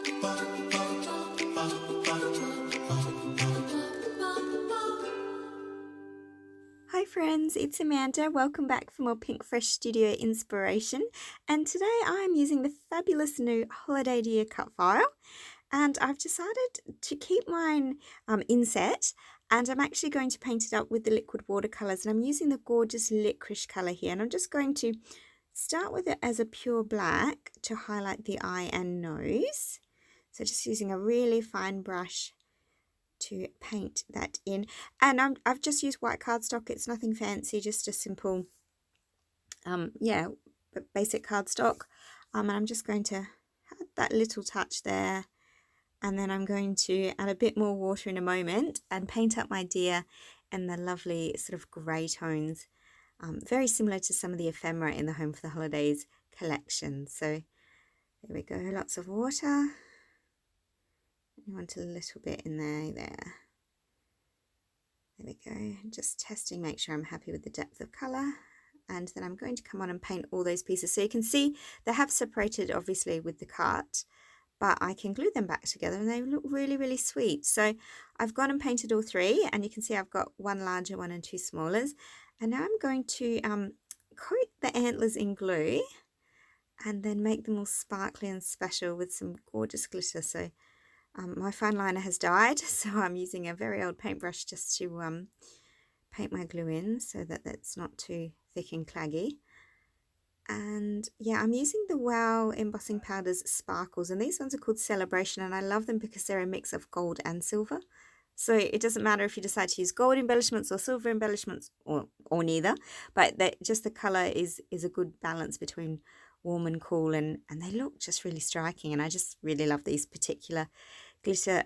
Hi friends, it's Amanda. Welcome back for more Pinkfresh Studio inspiration. And today I'm using the fabulous new Holiday Dear cut file. And I've decided to keep mine inset, and I'm actually going to paint it up with the liquid watercolors. And I'm using the gorgeous licorice color here. And I'm just going to start with it as a pure black to highlight the eye and nose. So just using a really fine brush to paint that in, and I've just used white cardstock. It's nothing fancy, just a simple yeah, basic cardstock, and I'm just going to add that little touch there, and then I'm going to add a bit more water in a moment and paint up my deer in the lovely sort of grey tones, very similar to some of the ephemera in the Home for the Holidays collection. So there we go, lots of water. You want a little bit in there. There we go, just testing, make sure I'm happy with the depth of colour. And then I'm going to come on and paint all those pieces. So you can see they have separated obviously with the cut, but I can glue them back together and they look really, really sweet. So I've gone and painted all three, and you can see I've got one larger one and two smallers. And now I'm going to coat the antlers in glue and then make them all sparkly and special with some gorgeous glitter. So my fine liner has died, so I'm using a very old paintbrush just to paint my glue in so that it's not too thick and claggy. And yeah, I'm using the Wow Embossing Powders Sparkles, and these ones are called Celebration, and I love them because they're a mix of gold and silver. So it doesn't matter if you decide to use gold embellishments or silver embellishments or neither, but just the colour is a good balance between warm and cool, and they look just really striking, and I just really love these particular glitter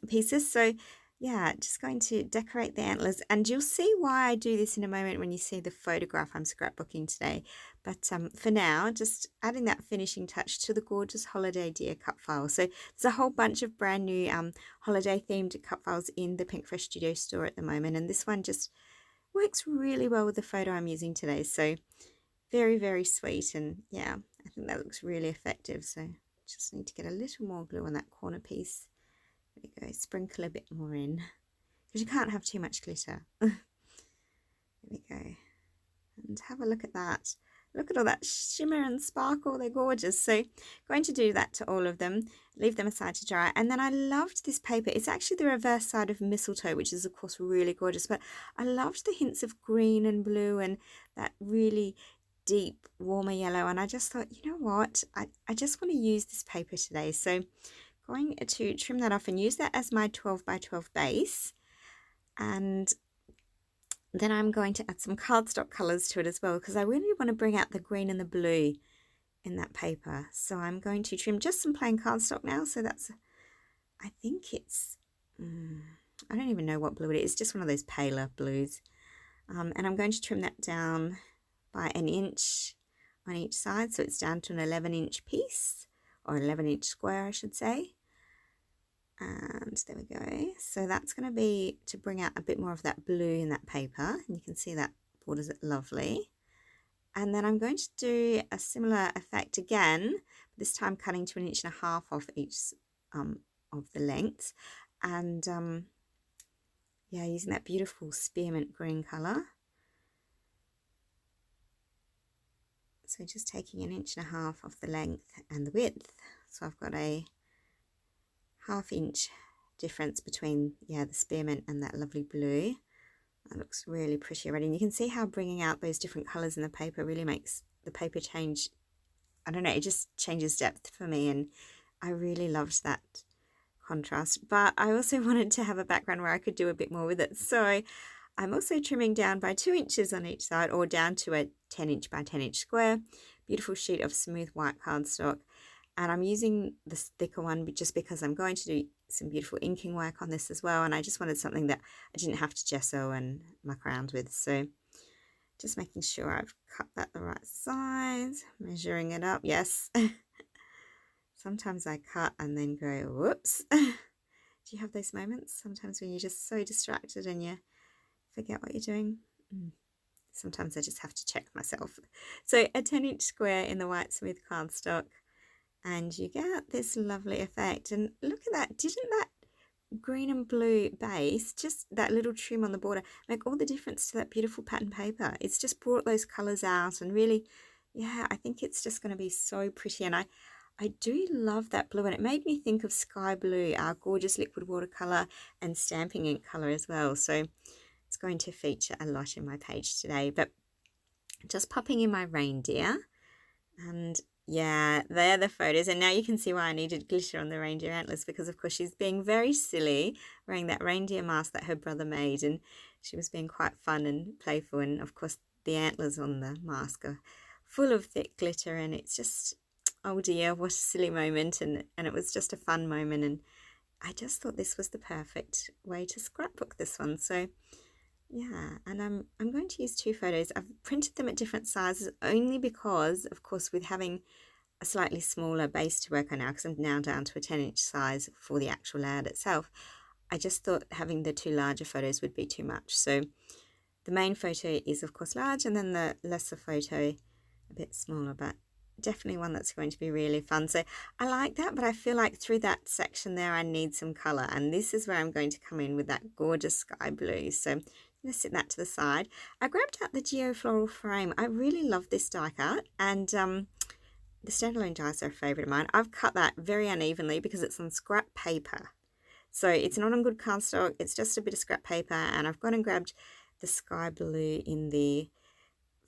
pieces. So yeah, just going to decorate the antlers, and you'll see why I do this in a moment when you see the photograph I'm scrapbooking today. But for now, just adding that finishing touch to the gorgeous Holiday Dear cut file. So there's a whole bunch of brand new holiday themed cut files in the Pinkfresh Studio store at the moment, and this one just works really well with the photo I'm using today. So very, very sweet, and yeah, I think that looks really effective. So just need to get a little more glue on that corner piece. There we go, sprinkle a bit more in, because you can't have too much glitter. There we go, and have a look at that. Look at all that shimmer and sparkle, they're gorgeous. So going to do that to all of them, leave them aside to dry. And then I loved this paper. It's actually the reverse side of mistletoe, which is of course really gorgeous, but I loved the hints of green and blue and that really deep warmer yellow, and I just thought, you know what, I just want to use this paper today. So going to trim that off and use that as my 12 by 12 base, and then I'm going to add some cardstock colours to it as well, because I really want to bring out the green and the blue in that paper. So I'm going to trim just some plain cardstock now. So that's, I think it's, I don't even know what blue it is, just one of those paler blues. And I'm going to trim that down by an inch on each side, so it's down to an 11-inch piece, or 11-inch square I should say. And there we go. So that's going to be to bring out a bit more of that blue in that paper, and you can see that borders it lovely. And then I'm going to do a similar effect again, this time cutting to 1.5 inches off each of the lengths, and yeah, using that beautiful spearmint green colour. So just taking 1.5 inches off the length and the width. So I've got a 1/2 inch difference between, yeah, the spearmint and that lovely blue. That looks really pretty already. And you can see how bringing out those different colours in the paper really makes the paper change. I don't know, it just changes depth for me, and I really loved that contrast. But I also wanted to have a background where I could do a bit more with it. So I'm also trimming down by 2 inches on each side, or down to a 10-inch by 10-inch square. Beautiful sheet of smooth white cardstock. And I'm using this thicker one just because I'm going to do some beautiful inking work on this as well, and I just wanted something that I didn't have to gesso and muck around with. So just making sure I've cut that the right size, measuring it up. Yes. Sometimes I cut and then go, whoops. Do you have those moments sometimes when you're just so distracted and you forget what you're doing? Sometimes I just have to check myself. So a 10-inch square in the white smooth cardstock, and you get this lovely effect. And look at that, didn't that green and blue base, just that little trim on the border, make all the difference to that beautiful pattern paper? It's just brought those colors out, and really, yeah, I think it's just going to be so pretty. And I do love that blue, and it made me think of Sky Blue, our gorgeous liquid watercolor and stamping ink color as well. So it's going to feature a lot in my page today. But just popping in my reindeer, and yeah, they're the photos. And now you can see why I needed glitter on the reindeer antlers, because of course she's being very silly wearing that reindeer mask that her brother made, and she was being quite fun and playful. And of course the antlers on the mask are full of thick glitter, and it's just, oh dear, what a silly moment. And it was just a fun moment, and I just thought this was the perfect way to scrapbook this one. So yeah, and I'm going to use 2 photos. I've printed them at different sizes only because, of course, with having a slightly smaller base to work on now, because I'm now down to a 10-inch size for the actual layout itself, I just thought having the 2 larger photos would be too much. So the main photo is, of course, large, and then the lesser photo a bit smaller, but definitely one that's going to be really fun. So I like that, but I feel like through that section there I need some color, and this is where I'm going to come in with that gorgeous sky blue. So I'm going to set that to the side. I grabbed out the Geo Floral frame. I really love this die cut, and the standalone dies are a favorite of mine. I've cut that very unevenly because it's on scrap paper, so it's not on good cardstock, it's just a bit of scrap paper. And I've gone and grabbed the sky blue in the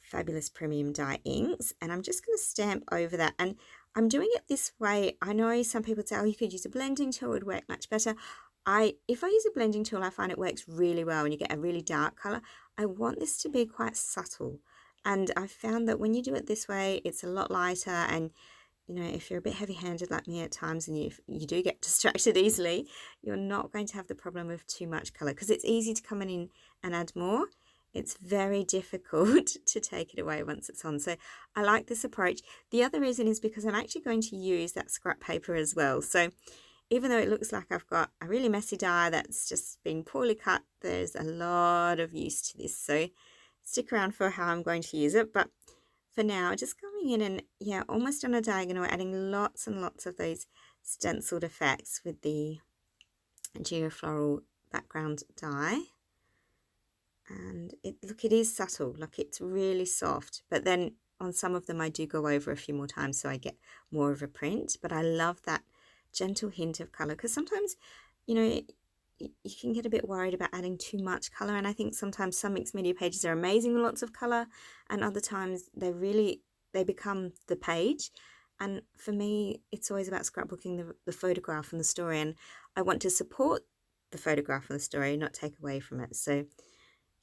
Fabulous Premium Die inks, and I'm just going to stamp over that. And I'm doing it this way. I know some people say, oh, you could use a blending tool, it would work much better. If I use a blending tool, I find it works really well and you get a really dark color. I want this to be quite subtle, and I found that when you do it this way, it's a lot lighter. And you know, if you're a bit heavy-handed like me at times, and you do get distracted easily, you're not going to have the problem of too much color, because it's easy to come in and add more. It's very difficult to take it away once it's on. So I like this approach. The other reason is because I'm actually going to use that scrap paper as well. So even though it looks like I've got a really messy die that's just been poorly cut, there's a lot of use to this. So stick around for how I'm going to use it. But for now, just going in and, yeah, almost on a diagonal, adding lots and lots of those stenciled effects with the geofloral background die. And it is subtle, like it's really soft, but then on some of them I do go over a few more times so I get more of a print. But I love that gentle hint of color, because sometimes, you know, you can get a bit worried about adding too much color, and I think sometimes some mixed media pages are amazing with lots of color, and other times they become the page. And for me, it's always about scrapbooking the photograph and the story, and I want to support the photograph and the story, not take away from it. So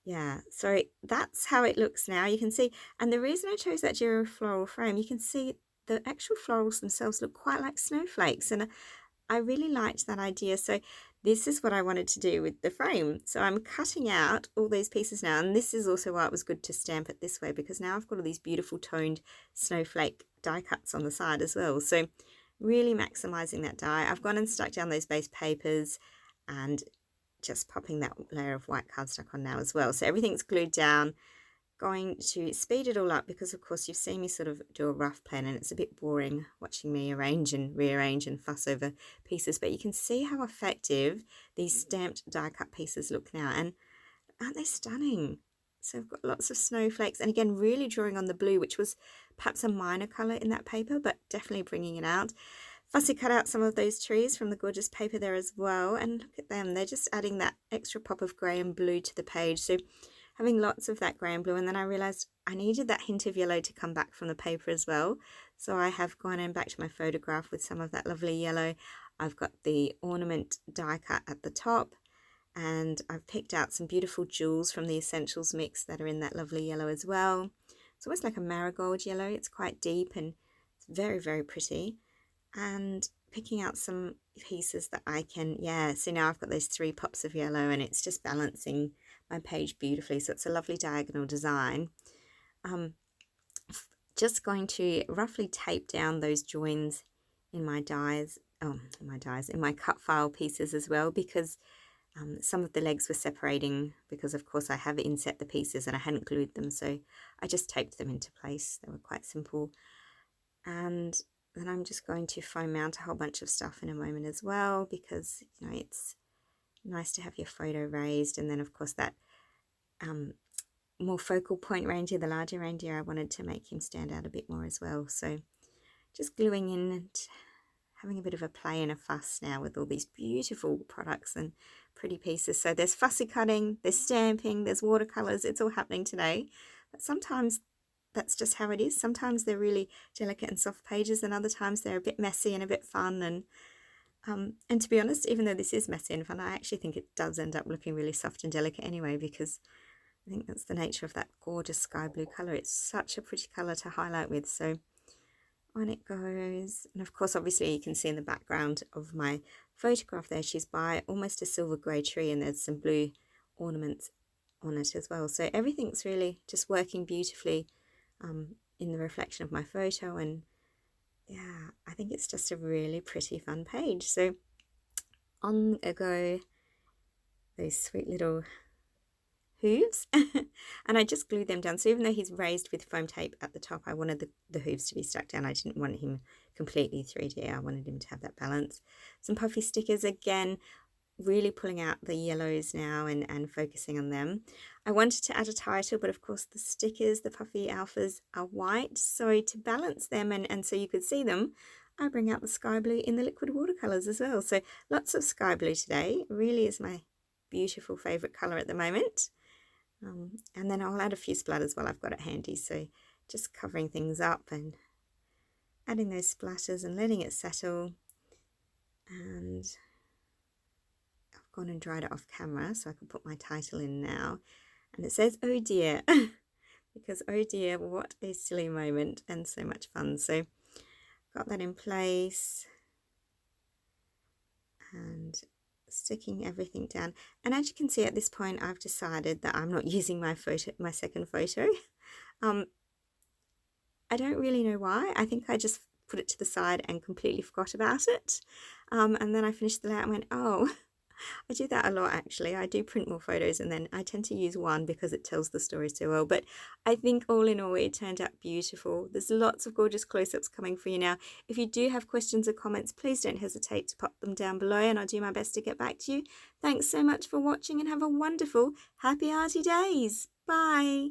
yeah, so that's how it looks now. You can see, and the reason I chose that Geo Floral frame, you can see the actual florals themselves look quite like snowflakes, and I really liked that idea. So this is what I wanted to do with the frame. So I'm cutting out all these pieces now, and this is also why it was good to stamp it this way, because now I've got all these beautiful toned snowflake die cuts on the side as well. So really maximizing that die. I've gone and stuck down those base papers and just popping that layer of white cardstock on now as well. So everything's glued down. Going to speed it all up because of course you've seen me sort of do a rough plan, and it's a bit boring watching me arrange and rearrange and fuss over pieces, but you can see how effective these stamped die cut pieces look now, and aren't they stunning? So I've got lots of snowflakes, and again really drawing on the blue, which was perhaps a minor color in that paper, but definitely bringing it out. Fussy cut out some of those trees from the gorgeous paper there as well, and look at them, they're just adding that extra pop of grey and blue to the page. So having lots of that grey and blue, and then I realised I needed that hint of yellow to come back from the paper as well. So I have gone in back to my photograph with some of that lovely yellow. I've got the ornament die cut at the top, and I've picked out some beautiful jewels from the Essentials mix that are in that lovely yellow as well. It's almost like a marigold yellow. It's quite deep and it's very, very pretty. And picking out some pieces that I can, yeah, so now I've got those 3 pops of yellow, and it's just balancing my page beautifully. So it's a lovely diagonal design. Just going to roughly tape down those joins in my dies, in my cut file pieces as well, because some of the legs were separating because of course I have inset the pieces and I hadn't glued them, so I just taped them into place. They were quite simple. And then I'm just going to foam mount a whole bunch of stuff in a moment as well, because you know it's nice to have your photo raised. And then of course that more focal point reindeer, the larger reindeer, I wanted to make him stand out a bit more as well. So just gluing in and having a bit of a play and a fuss now with all these beautiful products and pretty pieces. So there's fussy cutting, there's stamping, there's watercolors. It's all happening today. But sometimes that's just how it is. Sometimes they're really delicate and soft pages, and other times they're a bit messy and a bit fun. And to be honest, even though this is messy and fun, I actually think it does end up looking really soft and delicate anyway, because I think that's the nature of that gorgeous sky blue colour. It's such a pretty colour to highlight with. So on it goes. And of course, obviously you can see in the background of my photograph there, she's by almost a silver grey tree, and there's some blue ornaments on it as well. So everything's really just working beautifully in the reflection of my photo. And yeah, I think it's just a really pretty fun page. So on go those sweet little hooves and I just glued them down. So even though he's raised with foam tape at the top, I wanted the hooves to be stuck down. I didn't want him completely 3D. I wanted him to have that balance. Some puffy stickers, again really pulling out the yellows now and focusing on them. I wanted to add a title, but of course the stickers, the puffy alphas, are white, so to balance them and so you could see them, I bring out the sky blue in the liquid watercolors as well. So lots of sky blue today. Really is my beautiful favorite color at the moment. And then I'll add a few splatters while I've got it handy, so just covering things up and adding those splatters and letting it settle. And I've gone and dried it off camera so I can put my title in now, and it says "Oh dear" because oh dear, what a silly moment and so much fun. So got that in place and sticking everything down. And as you can see, at this point I've decided that I'm not using my second photo. I don't really know why. I think I just put it to the side and completely forgot about it. And then I finished the layout and went, oh, I do that a lot actually. I do print more photos and then I tend to use one because it tells the story so well. But I think all in all it turned out beautiful. There's lots of gorgeous close-ups coming for you now. If you do have questions or comments, please don't hesitate to pop them down below and I'll do my best to get back to you. Thanks so much for watching and have a wonderful happy arty days. Bye.